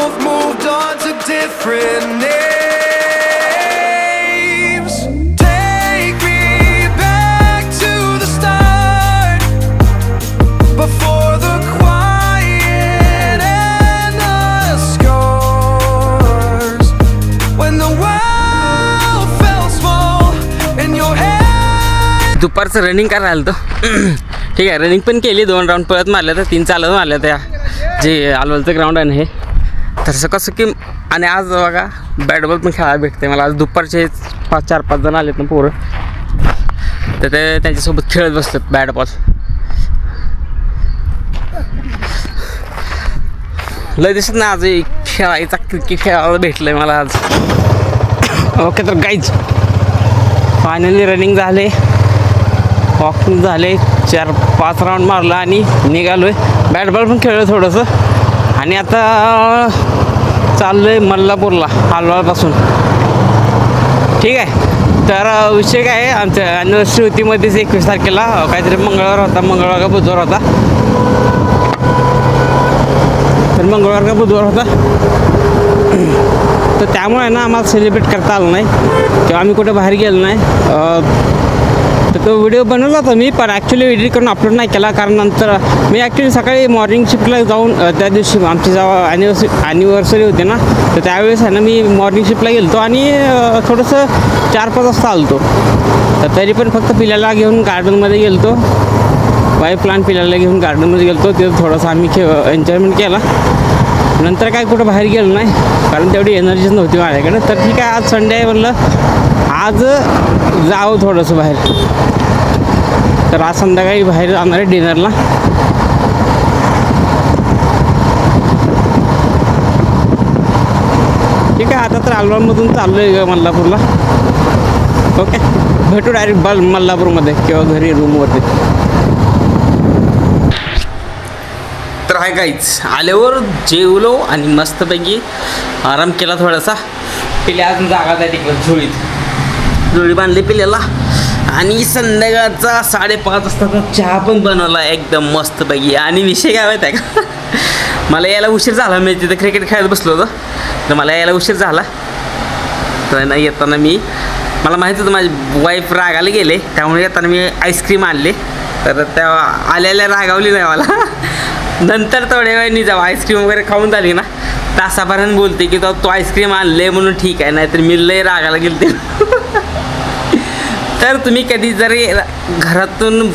both moved on to different names. Take me back to the start, before the quiet and the scars, when the world felt small in your head. दुपारचं running करायला आलं तो ठीक आहे. Running पण केली, 2 round पळत मारल्या तर 3 चालत मारल्या त्या जे आलवलचं ग्राउंड आहे हे. तसं कसं की आणि आज बघा बॅट बॉल पण खेळायला भेटते मला. आज दुपारचे 4-5 जण आलेत ना पोरं, तर ते त्यांच्यासोबत खेळत बसतात बॅट बॉल. लय दिसत ना आज खेळायचा क्रिकेट खेळायला भेटलं मला आज. ओके तर गाईज फायनली रनिंग झाले, वॉकिंग झाले, 4-5 राऊंड मारला आणि निघालो आहे. बॅट बॉल पण खेळलो थोडंसं आणि आता चाललो आहे मल्लापूरला हालवाळपासून. ठीक आहे. तर विषय काय आहे, आमच्या ॲनिव्हर्सरी होती मध्येच 21 तारखेला, काहीतरी मंगळवार होता, मंगळवार का बुधवार होता. तर मंगळवार का बुधवार होता, तर त्यामुळे ना आम्हाला सेलिब्रेट करता आलं नाही किंवा आम्ही कुठे बाहेर गेलो नाही. तर तो व्हिडिओ बनवला होता मी, पण ॲक्च्युली एडिट करून अपलोड नाही केला, कारण नंतर मी ॲक्च्युली सकाळी मॉर्निंग शिफ्टला जाऊन त्या दिवशी आमची जेव्हा ॲनिव्हर्सरी होती ना, तर त्यावेळेस आहे ना मी मॉर्निंग शिफ्टला गेलो आणि थोडंसं 4-5 वाजता आलो. तर तरी पण फक्त पिल्याला घेऊन गार्डनमध्ये गेलो, वाईफ प्लांट पिल्याला घेऊन गार्डनमध्ये गेलो. तिथं थोडंसं आम्ही एन्जॉयमेंट केला. नंतर काय कुठं बाहेर गेलो नाही, कारण तेवढी एनर्जीच नव्हती माझ्याकडे. तर ठीक आहे, आज संडे आहे, म्हणलं आज जावं थोडंसं बाहेर. तर आज संध्याकाळी बाहेर जाणार आहे डिनरला. ठीक आहे. आता तर आलवारमधून चाललो आहे मल्लापूरला. ओके, भेटू डायरेक्ट मल्लापूरमध्ये किंवा घरी रूमवरती. तर आहे काहीच आल्यावर जेवलो आणि मस्तपैकी आराम केला थोडासा. पिल्या अजून जागा त्या तिकडे झोळी बांधली पिल्याला आणि संध्याकाळचा 5:30 वाजता चहा पण बनवला एकदम मस्तपैकी. आणि विषय काय माहीत आहे का, मला यायला उशीर झाला. मी तिथं क्रिकेट खेळत बसलो होतो, तर मला यायला उशीर झाला. तर ना येताना मला माहिती होतं माझी वाईफ रागाला गेले, त्यामुळे येताना मी आईस्क्रीम आणले. तर त्या आल्याला रागावली नाही मला. नंतर थोड्या वेळाने जाऊ आईस्क्रीम वगैरे खाऊन झाली ना, तासापर्यंत बोलते की तो आईस्क्रीम आणले म्हणून ठीक आहे, नाहीतर मी लय रागाला गेलते. तर तुम्ही कधी जरी घरातून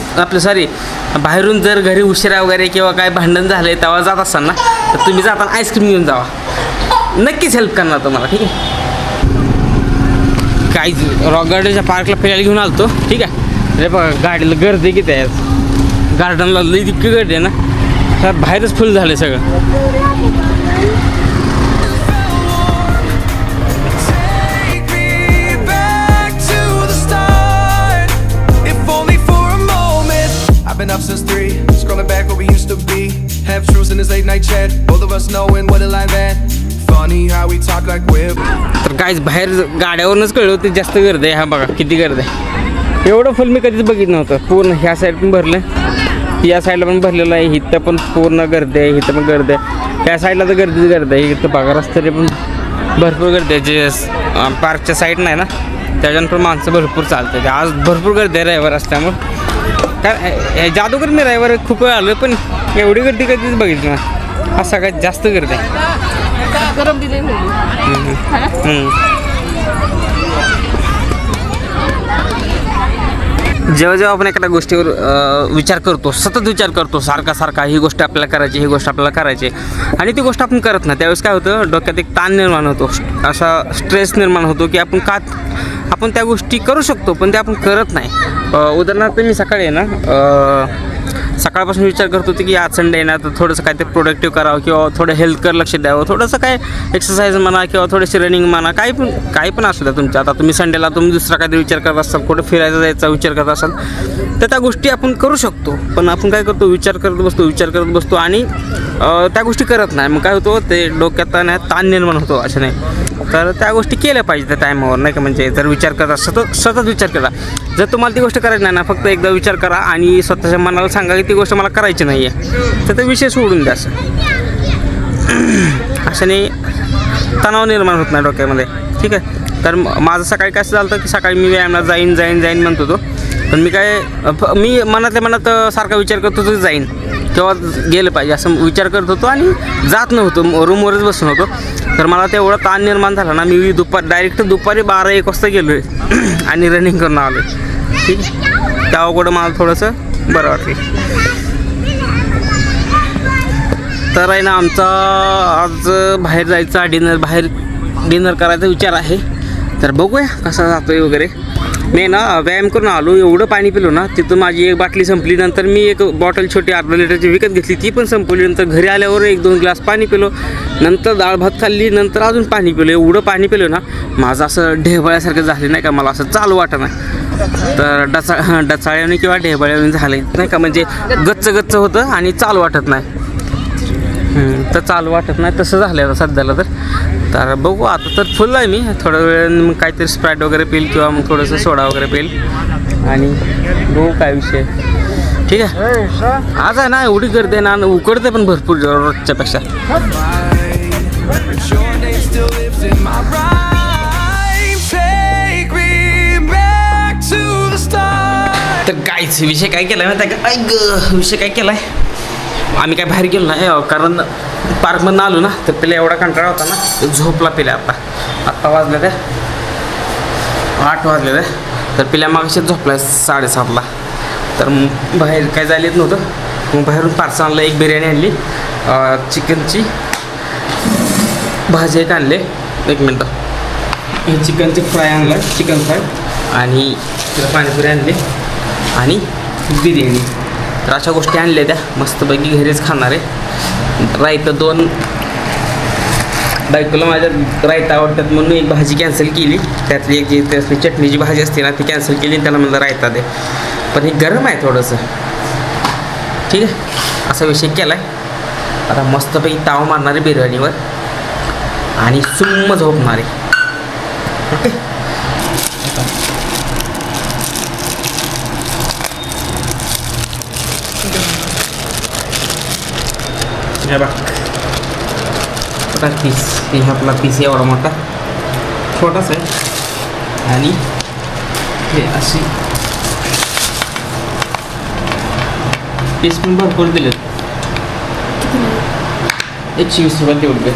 बाहेरून जर घरी उशिरा वगैरे किंवा काय भांडण झाले तेव्हा जात असाल ना, तर तुम्ही जाताना आईस्क्रीम घेऊन जावा, नक्कीच हेल्प करणार तुम्हाला. ठीक आहे. काही रॉक गार्डनच्या पार्कला फिरायला घेऊन आलो. ठीक आहे. अरे बघा गाडीला गर्दी किती आहे, गार्डनला लई इतकी गर्दी आहे ना, तर बाहेरच फुल झालं सगळं. I've been up since 3, scrolling back where we used to be. Have truths in this late night chat, both of us knowing what a line that. Funny how we talk like we're. तर काहीच बाहेर गाड्यावरूनच कळलं होतं जास्त गर्दी आहे. हा बघा किती गर्दी आहे. एवढं फुल मी कधीच बघितलं नव्हतं. पूर्ण ह्या साईड पण भरलं, या साईडला पण भरलेलं आहे, इथं पण पूर्ण गर्दी आहे, इथं पण गर्दी आहे. त्या साईडला तर गर्दी आहे. इथं बघा रस्त्याने पण भरपूर गर्दी आहे. जे पार्कच्या साईड नाही ना, त्याच्यानं पण माणसं भरपूर चालते. आज भरपूर गर्दी आहे रविवार असल्यामुळं. काय जादूगर मी रविवार खूप वेळ आलो, पण एवढी गर्दी कधीच बघितली ना. हा सगळ्यात जास्त गर्दी आहे. जेव्हा आपण एखाद्या गोष्टीवर विचार करतो, सतत विचार करतो, सारखा ही गोष्ट आपल्याला करायची, ही गोष्ट आपल्याला करायची, आणि ती गोष्ट आपण करत नाही, त्यावेळेस काय होतं, डोक्यात एक ताण निर्माण होतो, असा स्ट्रेस निर्माण होतो की आपण त्या गोष्टी करू शकतो पण ते आपण करत नाही. उदाहरणार्थ मी सकाळी आहे ना, सकाळपासून विचार करत होते की आज संडे आहे ना, तर थोडंसं काहीतरी प्रोडक्टिव्ह करावं किंवा थोडं हेल्थकडे लक्ष द्यावं, थोडंसं काय एक्सरसाइज म्हणा किंवा थोडीशी रनिंग म्हणा, काही पण असू द्या तुमच्या. आता तुम्ही संडेला दुसरा काहीतरी विचार करत असाल, कुठं फिरायला जायचा विचार करत असाल, तर त्या गोष्टी आपण करू शकतो. पण आपण काय करतो, विचार करत बसतो आणि त्या गोष्टी करत नाही. मग काय होतो, ते डोक्यात ताण निर्माण होतो. असं नाही, तर त्या गोष्टी केल्या पाहिजे त्या टायमावर, नाही का. म्हणजे जर विचार करता, सतत विचार करा. जर तुम्हाला ती गोष्ट करायची नाही ना, फक्त एकदा विचार करा आणि स्वतःच्या मनाला सांगा की ती गोष्ट मला करायची नाही आहे, तर ते विषय सोडून द्या. असं अशाने तणाव निर्माण होत नाही डोक्यामध्ये. ठीक आहे. तर माझं सकाळी कसं झालं होतं की सकाळी मी व्यायामाला जाईन म्हणत होतो, पण मी मनातल्या मनात सारखा विचार करत होतो जाईन किंवा गेलं पाहिजे असं विचार करत होतो आणि जात नव्हतो, रूमवरच बसून होतो. तर मला तेवढा ताण निर्माण झाला ना, मी डायरेक्ट दुपारी 12-1 वाजता गेलो आहे आणि रनिंग करून आलो आहे. ठीक आहे. त्या अवघड मला थोडंसं बरं वाटलं. तर आहे ना आमचा आज बाहेर जायचा बाहेर डिनर करायचा विचार आहे. तर बघूया कसा जातो आहे वगैरे. मी ना व्यायाम करून आलो, एवढं पाणी पिलो ना, तिथं माझी एक बाटली संपली. नंतर मी एक बॉटल छोटी 1/2 लिटरची विकत घेतली, ती पण संपवली. नंतर घरी आल्यावर 1-2 ग्लास पाणी पिलो, नंतर डाळ भात खाल्ली, नंतर अजून पाणी पिलो. एवढं पाणी पिलो ना माझं असं ढेबळ्यासारखं झालं नाही का, मला असं चालू वाटत नाही. तर डचाळ्याने किंवा ढेबळ्याने झालं नाही का, म्हणजे गच्च होतं आणि चालू वाटत नाही. तर चालू वाटत नाही तसं झालं आहे सध्याला. तर बघू आता. तर फुल आहे मी, थोड्या वेळ मग काहीतरी स्प्राईट वगैरे पिईल किंवा मग थोडंसं सोडा वगैरे पिईल आणि बघू काय विषय. ठीक आहे. आज आहे ना एवढी गर्दी आहे ना, उकडते पण भरपूर रोजच्यापेक्षा. Your name still lives in my rhyme. Take me back to the start. तर काहीच विषय काय केला माहिती आहे का? ऐक विषय काय केला आहे, आम्ही काय बाहेर गेलो नाही कारण पार्कमधून आलो ना, तर पेल्या एवढा कंटाळा होता ना, झोपला पेल्या. आत्ता वाजले ते 8 वाजले ते. तर पेल्या मागशी झोपला 7:30ला. तर बाहेर काय जायला येत नव्हतं, मग बाहेरून पार्सल आणलं. एक बिर्याणी आणली, चिकनची भाजी एक आणले. 1 मिनटं. हे चिकनचे फ्राय आणलं, चिकन फ्राय, आणि तिला पाणीपुरी आणली आणि बिर्याणी. तर अशा गोष्टी आणल्या त्या मस्तपैकी घरीच खाणार आहे. रायता 2 बायकोला माझ्या रायता आवडतात म्हणून एक भाजी कॅन्सल केली. त्यातली एक जी त्यातली चटणीची भाजी असते ना ती कॅन्सल केली आणि त्याला म्हणलं रायता दे. पण हे गरम आहे थोडंसं. ठीक आहे. असा विषय केला आहे. आता मस्तपैकी ताव मारणार आहे बिर्याणीवर आणि सुम्म झोपणार आहे. ओके. हे बघ छोटा पीस, हे आपला पीस एवढा मोठा छोटाच आहे आणि हे अशी पीस पण भरपूर दिले. 120 रुपये तेवढे,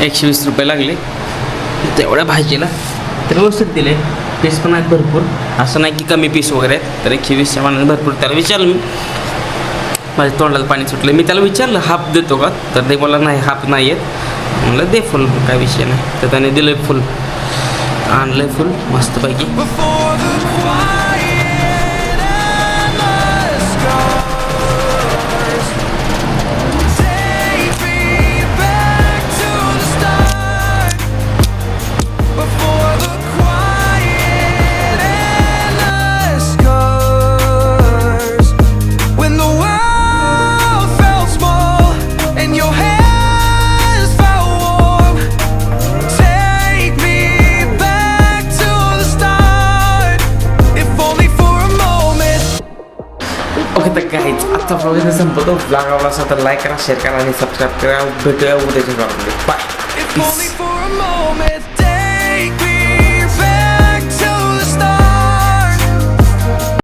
120 रुपये लागले तेवढ्या भाजीला. तर व्यवस्थित दिले. पीस पण आहेत भरपूर, असं नाही की कमी पीस वगैरे आहेत. तर 120च्या मानाने भरपूर. त्याला विचारलं मी, माझ्या तोंडाला पाणी सुटलं. मी त्याला विचारलं हाफ देतो का, तर ते मला नाही हाफ नाही आहेत. म्हणलं दे फुल, काय विषय नाही. तर त्याने दिलं फुल, आणलं फुल मस्तपैकी. Before the quiet endless scars. Take me back to the start. Before the quiet endless scars. When the world felt small and your hands felt warm. Take me back to the start. If only for a moment. Okay. तर काहीच आजचा problem संपतो. Blog आवडला असेल तर like करा, share करा आणि सबस्क्राईब करा. भेटूया उद्याच्या ब्लॉगमध्ये. Bye. If only for a moment.